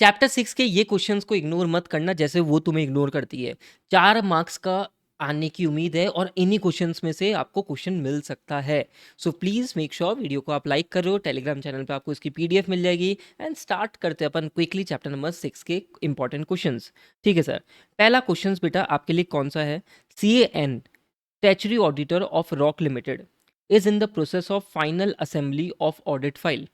Chapter 6 के ये questions को इग्नोर मत करना जैसे वो तुम्हें इग्नोर करती है। 4 मार्क्स का आने की उम्मीद है और इन्हीं क्वेश्चंस में से आपको क्वेश्चन मिल सकता है। So please make sure video को आप लाइक कर रहे हो, टेलीग्राम चैनल पे आपको इसकी पीडीएफ मिल जाएगी एंड स्टार्ट करते हैं अपन क्विकली चैप्टर नंबर 6 के इंपॉर्टेंट क्वेश्चंस। ठीक है सर। पहला क्वेश्चंस बेटा आपके लिए कौन सा है? CAN statutory auditor of rock limited is in the process of final assembly of audit file.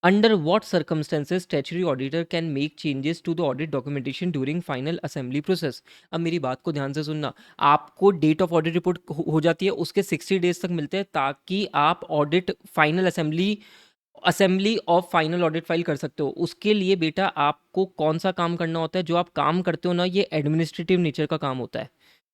Under what circumstances statutory auditor can make changes to the audit documentation during final assembly process? अब मेरी बात को ध्यान से सुनना। आपको date of audit report हो जाती है, उसके 60 डेज तक मिलते हैं ताकि आप audit final assembly of final audit file कर सकते हो। उसके लिए बेटा आपको कौन सा काम करना होता है? जो आप काम करते हो ना, ये एडमिनिस्ट्रेटिव नेचर का काम होता है।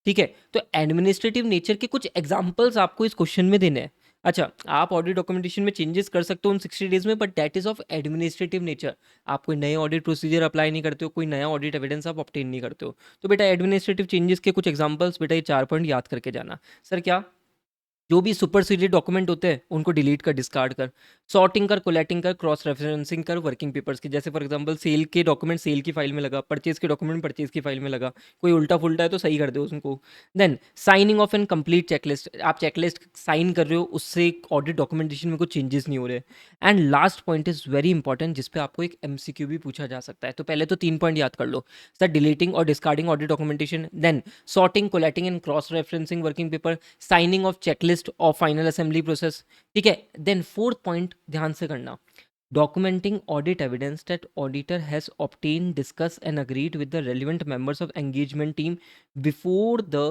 ठीक है, तो एडमिनिस्ट्रेटिव नेचर के कुछ एग्जाम्पल्स आपको इस क्वेश्चन में देने हैं। अच्छा, आप ऑडिट डॉक्यूमेंटेशन में चेंजेस कर सकते हो उन 60 डेज में, but that is of administrative nature. आप कोई नए ऑडिट प्रोसीजर अप्लाई नहीं करते हो, कोई नया ऑडिट एविडेंस आप ऑब्टेन नहीं करते हो। तो बेटा एडमिनिस्ट्रेटिव चेंजेस के कुछ एग्जांपल्स, बेटा ये 4 पॉइंट याद करके जाना। सर क्या? जो भी सुपरसीडेड डॉक्यूमेंट होते हैं उनको डिलीट कर, डिस्कार्ड कर, सॉर्टिंग कर, कोलेटिंग कर, क्रॉस रेफरेंसिंग कर वर्किंग पेपर्स की। जैसे फॉर एग्जांपल सेल के डॉक्यूमेंट सेल की फाइल में लगा, परचेज के डॉक्यूमेंट परचेज की फाइल में लगा, कोई उल्टा फुल्टा है तो सही कर दो उसको। Then signing off an complete checklist, आप चेकलिस्ट साइन कर रहे हो, उससे ऑडिट डॉक्यूमेंटेशन में कुछ चेंजेस नहीं हो रहे। And last point is very important, जिसपे आपको एक MCQ भी पूछा जा सकता है। तो पहले तो 3 पॉइंट याद कर लो सर, डिलीटिंग और discarding audit documentation, then sorting, collating and cross referencing working paper, signing off checklist of final assembly process. ठीक है, देन फोर्थ पॉइंट ध्यान से करना, documenting audit evidence that auditor has obtained, discussed and agreed with the relevant members of engagement team before the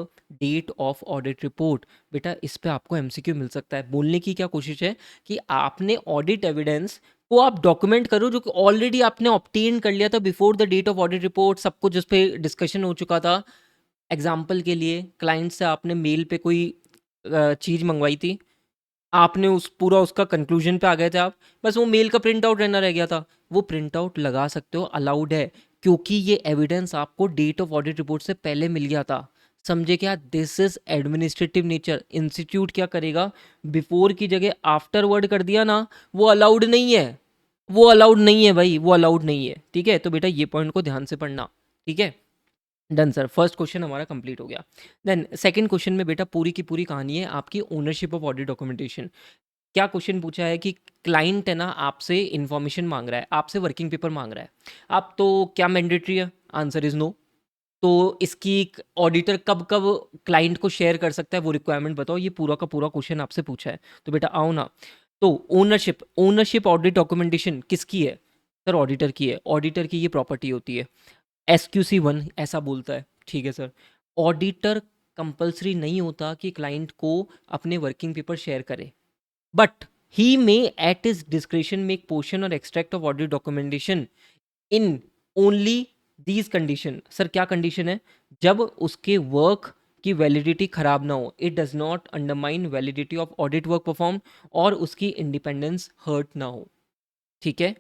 date of audit report। बेटा इस पे आपको MCQ मिल सकता है। बोलने की क्या कोशिश है कि आपने ऑडिट एविडेंस को आप डॉक्यूमेंट करो जो कि ऑलरेडी आपने ऑब्टेन कर लिया था before the date of audit report, सब कुछ उस पर डिस्कशन हो चुका था। एग्जाम्पल के लिए, क्लाइंट से आपने मेल पे कोई चीज़ मंगवाई थी, आपने उस पूरा उसका कंक्लूजन पे आ गए थे आप, बस वो मेल का प्रिंट आउट रहना रह गया था। वो प्रिंट आउट लगा सकते हो, अलाउड है, क्योंकि ये एविडेंस आपको डेट ऑफ ऑडिट रिपोर्ट से पहले मिल गया था। समझे क्या? This is administrative nature. Institute क्या करेगा, बिफोर की जगह आफ्टरवर्ड कर दिया ना, वो अलाउड नहीं है, वो अलाउड नहीं है भाई, वो अलाउड नहीं है। ठीक है, तो बेटा ये पॉइंट को ध्यान से पढ़ना। ठीक है, डन सर, फर्स्ट क्वेश्चन हमारा कंप्लीट हो गया। देन सेकंड क्वेश्चन में बेटा पूरी की पूरी कहानी है आपकी ओनरशिप ऑफ ऑडिट डॉक्यूमेंटेशन। क्या क्वेश्चन पूछा है कि क्लाइंट है ना, आपसे इंफॉर्मेशन मांग रहा है, आपसे वर्किंग पेपर मांग रहा है। आप तो क्या मैंडेटरी है? Answer is no. तो इसकी ऑडिटर कब कब क्लाइंट को शेयर कर सकता है, वो रिक्वायरमेंट बताओ। ये पूरा का पूरा क्वेश्चन आपसे पूछा है। तो बेटा आओ ना। तो ओनरशिप ऑडिट डॉक्यूमेंटेशन किसकी है? सर ऑडिटर की है। ऑडिटर की ये प्रॉपर्टी होती है। SQC 1 ऐसा बोलता है। ठीक है सर। ऑडिटर कंपल्सरी नहीं होता कि क्लाइंट को अपने वर्किंग पेपर शेयर करे, but he may at his description make portion और extract of audit documentation in only these condition. Sir क्या कंडीशन है? जब उसके वर्क की वैलिडिटी खराब ना हो, it does not undermine validity of audit work perform, और उसकी इंडिपेंडेंस हर्ट ना हो। ठीक है,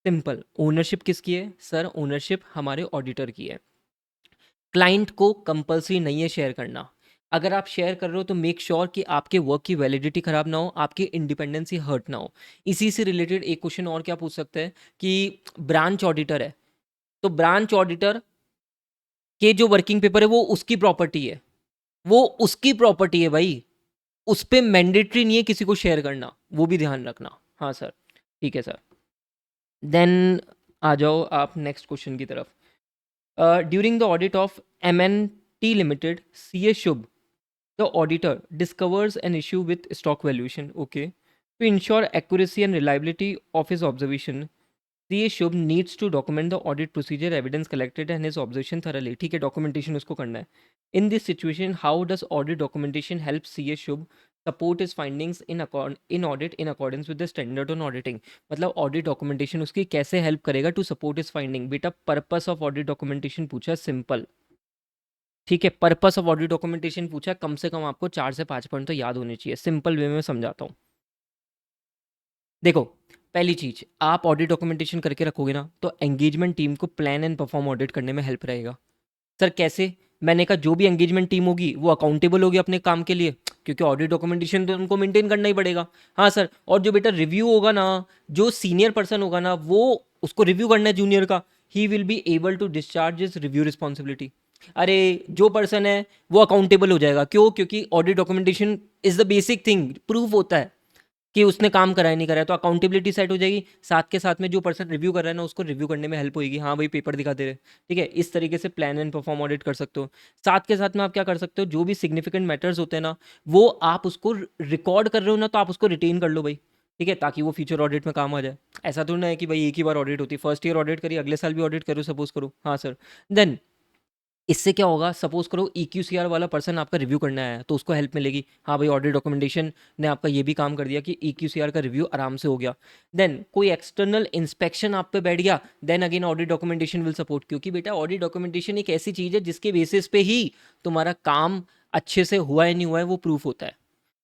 सिंपल। ओनरशिप किसकी है? सर ओनरशिप हमारे ऑडिटर की है। क्लाइंट को कंपलसरी नहीं है शेयर करना। अगर आप शेयर कर रहे हो तो मेक श्योर कि आपके वर्क की वैलिडिटी खराब ना हो, आपकी इंडिपेंडेंसी हर्ट ना हो। इसी से रिलेटेड एक क्वेश्चन और क्या पूछ सकते हैं कि ब्रांच ऑडिटर है, तो ब्रांच ऑडिटर के जो वर्किंग पेपर है वो उसकी प्रॉपर्टी है, वो उसकी प्रॉपर्टी है भाई, उस पर मैंडेटरी नहीं है किसी को शेयर करना, वो भी ध्यान रखना। हाँ सर, ठीक है सर। देन आ जाओ आप नेक्स्ट क्वेश्चन की तरफ। During the audit of MNT limited, CA Shubh, the auditor discovers an issue with stock valuation. Okay, to ensure accuracy and reliability of his observation, CA Shubh needs to document the audit procedure, evidence collected and his observation thoroughly. ठीक है, documentation उसको करना है। In this situation, how does audit documentation help CA Shubh support his findings in audit in accordance with the standard on auditing? मतलब audit documentation उसकी कैसे help करेगा to support इस फाइंडिंग? बेटा पर्पस ऑफ ऑडिट डॉक्यूमेंटेशन पूछा, simple. ठीक है, purpose of audit documentation पूछा, कम से कम आपको 4 से 5 पॉइंट तो याद होने चाहिए। सिंपल वे में समझाता हूँ। देखो, पहली चीज, आप ऑडिट डॉक्यूमेंटेशन करके रखोगे ना, तो एंगेजमेंट टीम को प्लान एंड परफॉर्म ऑडिट करने में हेल्प रहेगा। सर कैसे? मैंने कहा जो भी एंगेजमेंट टीम होगी वो अकाउंटेबल होगी अपने काम के लिए, क्योंकि ऑडिट डॉक्यूमेंटेशन तो उनको मेंटेन करना ही पड़ेगा। हाँ सर, और जो बेटा रिव्यू होगा ना, जो सीनियर पर्सन होगा ना, वो उसको रिव्यू करना है जूनियर का, he will be able to discharge is review responsibility. अरे जो पर्सन है वो अकाउंटेबल हो जाएगा, क्यों? क्योंकि audit documentation is the basic thing, proof होता है कि उसने काम कराया नहीं कराया, तो अकाउंटेबिलिटी सेट हो जाएगी। साथ के साथ में जो पर्सन रिव्यू कर रहा है ना, उसको रिव्यू करने में हेल्प होगी, हाँ भाई पेपर दिखा दे रहे, ठीक है। इस तरीके से प्लान एंड परफॉर्म ऑडिट कर सकते हो। साथ के साथ में आप क्या कर सकते हो, जो भी सिग्निफिकेंट मैटर्स होते हैं ना, वो आप उसको रिकॉर्ड कर रहे हो ना, तो आप उसको रिटेन कर लो भाई, ठीक है, ताकि वो फ्यूचर ऑडिट में काम आ जाए। ऐसा तो ना है कि भाई एक ही बार ऑडिट होती है, फर्स्ट ईयर ऑडिट करी अगले साल भी ऑडिट करो, सपोज करो, हाँ सर। देन इससे क्या होगा, सपोज करो EQCR वाला पर्सन आपका रिव्यू करने आया है, तो उसको हेल्प मिलेगी, हाँ भाई ऑडिट डॉक्यूमेंटेशन ने आपका ये भी काम कर दिया कि EQCR का रिव्यू आराम से हो गया। देन कोई एक्सटर्नल इंस्पेक्शन आप पे बैठ गया, then again audit documentation will support, क्योंकि बेटा ऑडिट डॉक्यूमेंटेशन एक ऐसी चीज़ है जिसके बेसिस पे ही तुम्हारा काम अच्छे से हुआ है नहीं हुआ है वो प्रूफ होता है,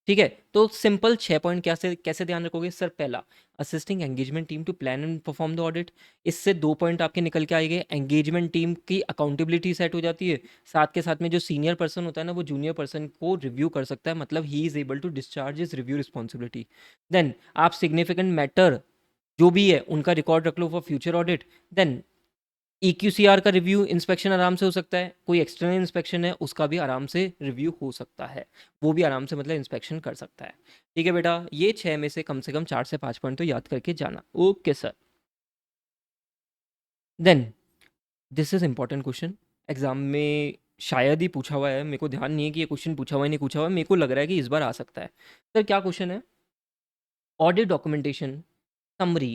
ठीक है। तो सिंपल 6 पॉइंट कैसे कैसे ध्यान रखोगे सर? पहला, assisting engagement team to plan and perform the audit. इससे 2 पॉइंट आपके निकल के आएंगे, एंगेजमेंट टीम की अकाउंटेबिलिटी सेट हो जाती है, साथ के साथ में जो सीनियर पर्सन होता है ना, वो जूनियर पर्सन को रिव्यू कर सकता है, मतलब he is able to discharge is review responsibility. Then आप सिग्निफिकेंट मैटर जो भी है उनका रिकॉर्ड रख लो for future audit. Then EQCR का रिव्यू इंस्पेक्शन आराम से हो सकता है, कोई एक्सटर्नल इंस्पेक्शन है उसका भी आराम से रिव्यू हो सकता है, वो भी आराम से मतलब इंस्पेक्शन कर सकता है, ठीक है बेटा। ये 6 में से कम 4 से 5 पॉइंट तो याद करके जाना, okay sir. Then this is important question, exam में शायद ही पूछा हुआ है, मेरे को ध्यान नहीं है कि ये क्वेश्चन पूछा हुआ है नहीं पूछा हुआ है, मेरे को लग रहा है कि इस बार आ सकता है। सर क्या क्वेश्चन है? Audit documentation summary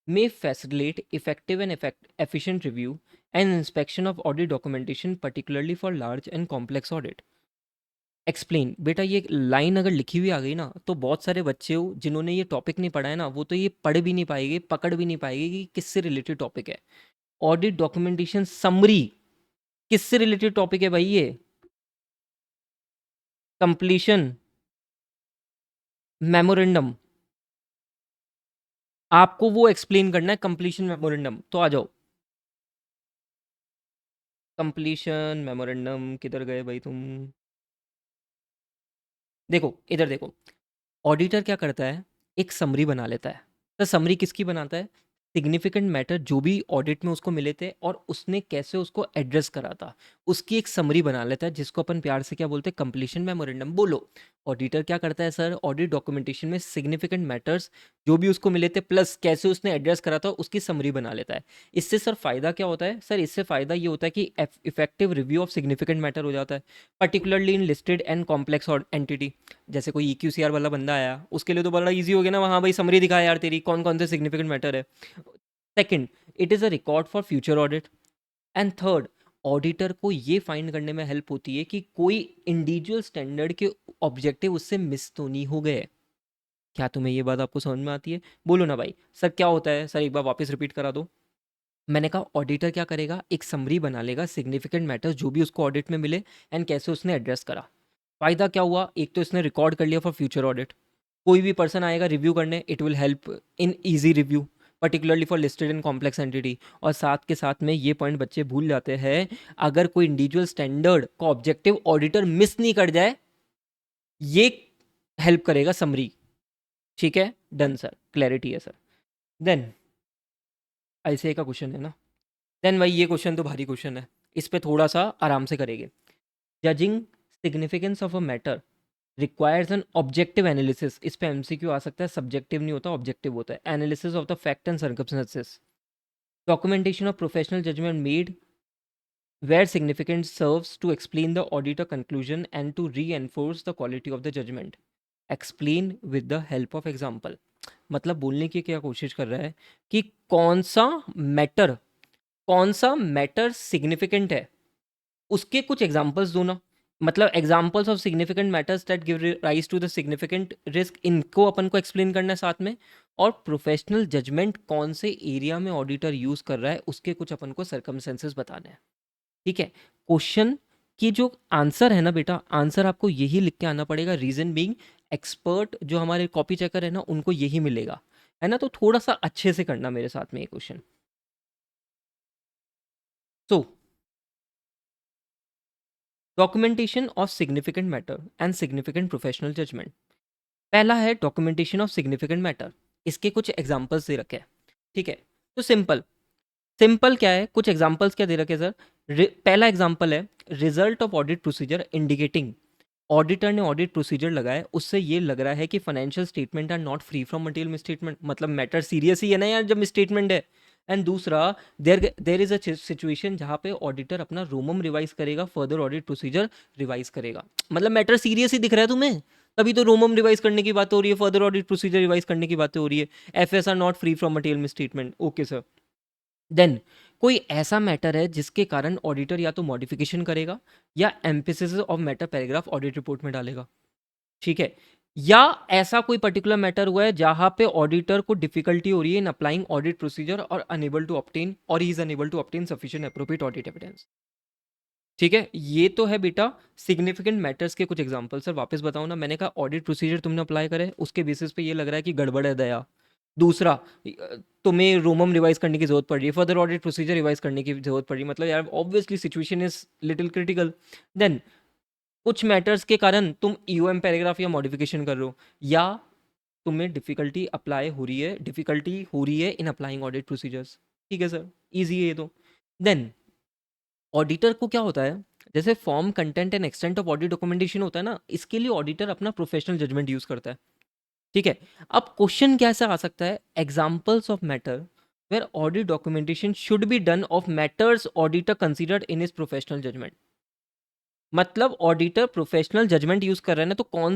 may facilitate effective and efficient review and inspection of audit documentation, particularly for large and complex audit. Explain बेटा, ये लाइन अगर लिखी हुई आ गई ना, तो बहुत सारे बच्चे हो जिन्होंने ये टॉपिक नहीं पढ़ा है ना, वो तो ये पढ़ भी नहीं पाएंगे, पकड़ भी नहीं पाएंगे कि किससे रिलेटेड टॉपिक है। ऑडिट डॉक्यूमेंटेशन समरी किससे रिलेटेड टॉपिक है भाई? ये कंप्लीशन मेमोरेंडम, आपको वो एक्सप्लेन करना है, कंप्लीशन मेमोरेंडम। तो आ जाओ, कंप्लीशन मेमोरेंडम किधर गए भाई तुम? देखो इधर देखो, ऑडिटर क्या करता है, एक समरी बना लेता है। तो समरी किसकी बनाता है? सिग्निफिकेंट मैटर जो भी ऑडिट में उसको मिले थे और उसने कैसे उसको एड्रेस करा था, उसकी एक समरी बना लेता है, जिसको अपन प्यार से क्या बोलते हैं, कंप्लीशन मेमोरेंडम। बोलो, ऑडिटर क्या करता है सर? ऑडिट डॉक्यूमेंटेशन में सिग्निफिकेंट मैटर्स जो भी उसको मिले थे प्लस कैसे उसने एड्रेस करा था उसकी समरी बना लेता है। इससे सर फायदा क्या होता है? सर इससे फायदा ये होता है कि effective review of significant matter हो जाता है, particularly in listed and complex entity. जैसे कोई EQCR वाला बंदा आया, उसके लिए तो बड़ा इजी हो गया ना, हाँ भाई समरी दिखा यार तेरी कौन कौन से सिग्निफिकेंट मैटर है। Second, it is a record for future audit. And third, auditor को ये फाइंड करने में हेल्प होती है कि कोई इंडिविजुअल स्टैंडर्ड के ऑब्जेक्टिव उससे मिस तो नहीं हो गए। क्या तुम्हें ये बात आपको समझ में आती है? बोलो ना भाई सर, क्या होता है सर, एक बार वापस रिपीट करा दो। मैंने कहा ऑडिटर क्या करेगा, एक समरी बना लेगा सिग्निफिकेंट मैटर्स जो भी उसको ऑडिट में मिले एंड कैसे उसने एड्रेस करा। फायदा क्या हुआ, एक तो इसने रिकॉर्ड कर लिया फॉर फ्यूचर ऑडिट, कोई भी पर्सन आएगा रिव्यू करने, it will help in easy review, particularly for listed and complex entity. और साथ के साथ में ये पॉइंट बच्चे भूल जाते हैं, अगर कोई इंडिविजुअल स्टैंडर्ड का ऑब्जेक्टिव ऑडिटर मिस नहीं कर जाए, ये हेल्प करेगा समरी, ठीक है। डन सर, क्लैरिटी है सर। देन ऐसे का क्वेश्चन है ना, देन भाई ये क्वेश्चन तो भारी क्वेश्चन है, इस पे थोड़ा सा आराम से करेंगे। Judging significance of a matter requires an objective analysis. इस पे MCQ आ सकता है, सब्जेक्टिव नहीं होता, ऑब्जेक्टिव होता है। Analysis of the fact and circumstances, documentation of professional judgment made where significance serves to explain the auditor conclusion and to reinforce the quality of the judgment, explain with the help of example। मतलब बोलने की क्या कोशिश कर रहा है कि matter कौन सा मैटर सिग्निफिकेंट है, उसके कुछ एग्जांपल्स दो ना। मतलब examples of significant matters that give rise to the significant risk, इनको अपन को एक्सप्लेन करना है साथ में। और प्रोफेशनल जजमेंट कौन से एरिया में ऑडिटर यूज कर रहा है, उसके कुछ अपन को सर्कमस्टेंसेस बताने हैं, ठीक है। क्वेश्चन की जो आंसर है ना बेटा, आंसर आपको यही लिख के आना पड़ेगा, रीजन बीइंग एक्सपर्ट जो हमारे कॉपी चेकर है ना, उनको यही मिलेगा, है ना। तो थोड़ा सा अच्छे से करना मेरे साथ में ये question. So documentation of significant matter and significant professional judgement. पहला है डॉक्यूमेंटेशन ऑफ सिग्निफिकेंट मैटर। इसके कुछ एग्जांपल्स दे रखे हैं, ठीक है। तो सिंपल सिंपल क्या है, कुछ एग्जांपल्स क्या दे रखे हैं सर। पहला एग्जांपल है result of audit procedure indicating. Auditor ने ऑडिट प्रोसीजर लगाया, उससे ये लग रहा है कि financial statement are not free from material misstatement, मतलब मैटर सीरियस ही है ना यार जब मिसस्टेटमेंट है। एंड दूसरा, देर इज अ सिचुएशन जहाँ पे ऑडिटर अपना रोमम रिवाइज करेगा, फर्दर ऑडिट प्रोसीजर रिवाइज करेगा, मतलब मैटर सीरियस ही दिख रहा है तुम्हें, तभी तो रोमम रिवाइज करने की बात हो रही है, फर्दर ऑडिट प्रोसीजर रिवाइज करने की बातें हो रही है। F S are not free from material misstatement, okay sir. Then कोई ऐसा मैटर है जिसके कारण ऑडिटर या तो मॉडिफिकेशन करेगा या emphasis of matter paragraph audit report में डालेगा, ठीक है। या ऐसा कोई पर्टिकुलर मैटर हुआ है जहां पे ऑडिटर को डिफिकल्टी हो रही है इन अप्लाइंग ऑडिट प्रोसीजर और अनेबल टू ऑब्टेन और he is unable to obtain sufficient appropriate audit evidence, ठीक है। ये तो है बेटा सिग्निफिकेंट मैटर्स के कुछ एग्जांपल। सर वापस बताओ ना, मैंने कहा ऑडिट प्रोसीजर तुमने अप्लाई करे, उसके बेसिस पे ये लग रहा है कि गड़बड़ है दया। दूसरा, तुम्हें रोमम रिवाइज करने की जरूरत पड़ रही है, फर्दर ऑडिट प्रोसीजर रिवाइज करने की जरूरत पड़ रही है, मतलब यार obviously situation is little critical. Then कुछ मैटर्स के कारण तुम ईओएम पैराग्राफ या मॉडिफिकेशन कर रहे हो, या तुम्हें डिफिकल्टी हो रही है इन अप्लाइंग ऑडिट प्रोसीजर्स, ठीक है सर, इजी है ये तो। देन ऑडिटर को क्या होता है, जैसे form content and extent of audit documentation होता है ना, इसके लिए ऑडिटर अपना प्रोफेशनल जजमेंट यूज करता है, ठीक है। अब क्वेश्चन कैसा आ सकता है, examples of matter where audit documentation should be done of matters auditor considered in his professional judgement. मतलब ऑडिटर प्रोफेशनल जजमेंट यूज कर रहे हैं ना, तो कौन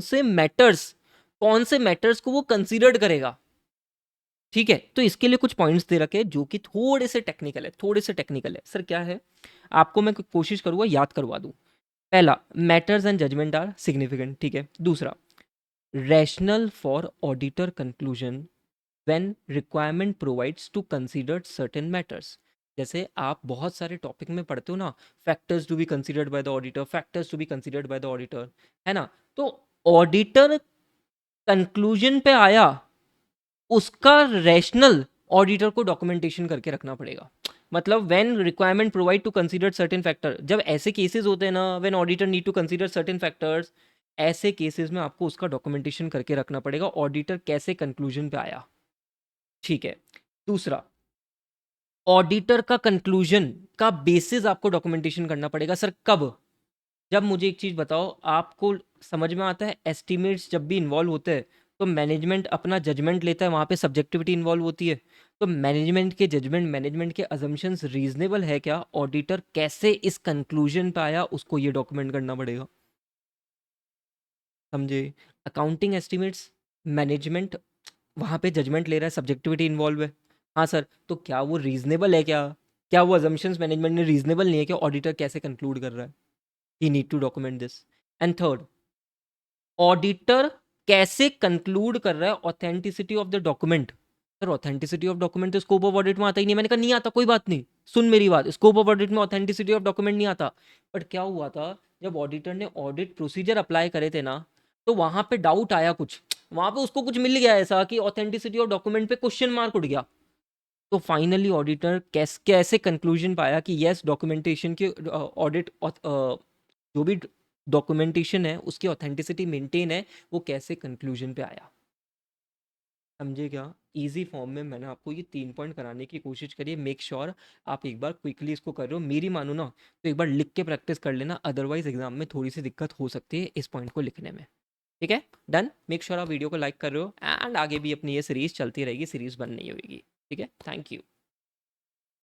से मैटर्स को वो कंसीडर्ड करेगा, ठीक है। तो इसके लिए कुछ पॉइंट्स दे रखे हैं जो कि थोड़े से टेक्निकल है सर। क्या है, आपको मैं कोशिश करूंगा याद करवा दूं। पहला, matters and judgement are significant, ठीक है। दूसरा, rational for auditor conclusion when requirement provides to consider certain matters. जैसे आप बहुत सारे टॉपिक में पढ़ते हो ना, factors to be considered by the auditor, factors to be considered by the auditor, है ना। तो ऑडिटर कंक्लूजन पे आया, उसका रैशनल ऑडिटर को डॉक्यूमेंटेशन करके रखना पड़ेगा। मतलब when requirement provide to consider certain factor, जब ऐसे केसेस होते हैं ना, when auditor need to consider certain factors, ऐसे केसेस में आपको उसका डॉक्यूमेंटेशन करके रखना पड़ेगा, ऑडिटर कैसे कंक्लूजन पे आया, ठीक है। दूसरा, ऑडिटर का कंक्लूजन का बेसिस आपको डॉक्यूमेंटेशन करना पड़ेगा। सर कब, जब मुझे एक चीज बताओ, आपको समझ में आता है एस्टिमेट्स जब भी इन्वॉल्व होते हैं तो मैनेजमेंट अपना जजमेंट लेता है, वहां पे सब्जेक्टिविटी इन्वॉल्व होती है। तो मैनेजमेंट के अजम्पशंस रीजनेबल है क्या, ऑडिटर कैसे इस कंक्लूजन पे आया, उसको ये डॉक्यूमेंट करना पड़ेगा, समझे। अकाउंटिंग एस्टिमेट्स, मैनेजमेंट वहां पे जजमेंट ले रहा है, सब्जेक्टिविटी इन्वॉल्व है। हाँ सर, तो क्या वो रीजनेबल है, क्या वो अजम्पशंस मैनेजमेंट ने रीजनेबल नहीं है, क्या ऑडिटर कैसे कंक्लूड कर रहा है, he need to document this. And third, auditor कैसे कंक्लूड कर रहा है authenticity of the document. Sir authenticity of document तो स्कोप ऑफ ऑडिट में आता ही नहीं। मैंने कहा नहीं आता, कोई बात नहीं, सुन मेरी बात, स्कोप ऑफ ऑडिट में ऑथेंटिसिटी ऑफ डॉक्यूमेंट नहीं आता। बट क्या हुआ था, जब ऑडिटर ने ऑडिट प्रोसीजर अप्लाई करे थे ना, तो वहां पे डाउट आया कुछ, वहां पे उसको कुछ मिल गया ऐसा कि ऑथेंटिसिटी ऑफ डॉक्यूमेंट पे क्वेश्चन मार्क उठ गया। तो फाइनली ऑडिटर कैसे कंक्लूजन पाया कि यस डॉक्यूमेंटेशन के ऑडिट जो भी डॉक्यूमेंटेशन है उसकी ऑथेंटिसिटी मेंटेन है, वो कैसे कंक्लूजन पे आया, समझे क्या। इजी फॉर्म में मैंने आपको ये 3 पॉइंट कराने की कोशिश करी है। मेक श्योर आप एक बार क्विकली इसको कर रहे हो, मेरी मानो ना तो एक बार लिख के प्रैक्टिस कर लेना, अदरवाइज एग्जाम में थोड़ी सी दिक्कत हो सकती है इस पॉइंट को लिखने में, ठीक है। डन, मेक श्योर आप वीडियो को लाइक कर रहे हो, एंड आगे भी अपनी ये सीरीज चलती रहेगी, सीरीज बंद नहीं होगी, ठीक है। Thank you.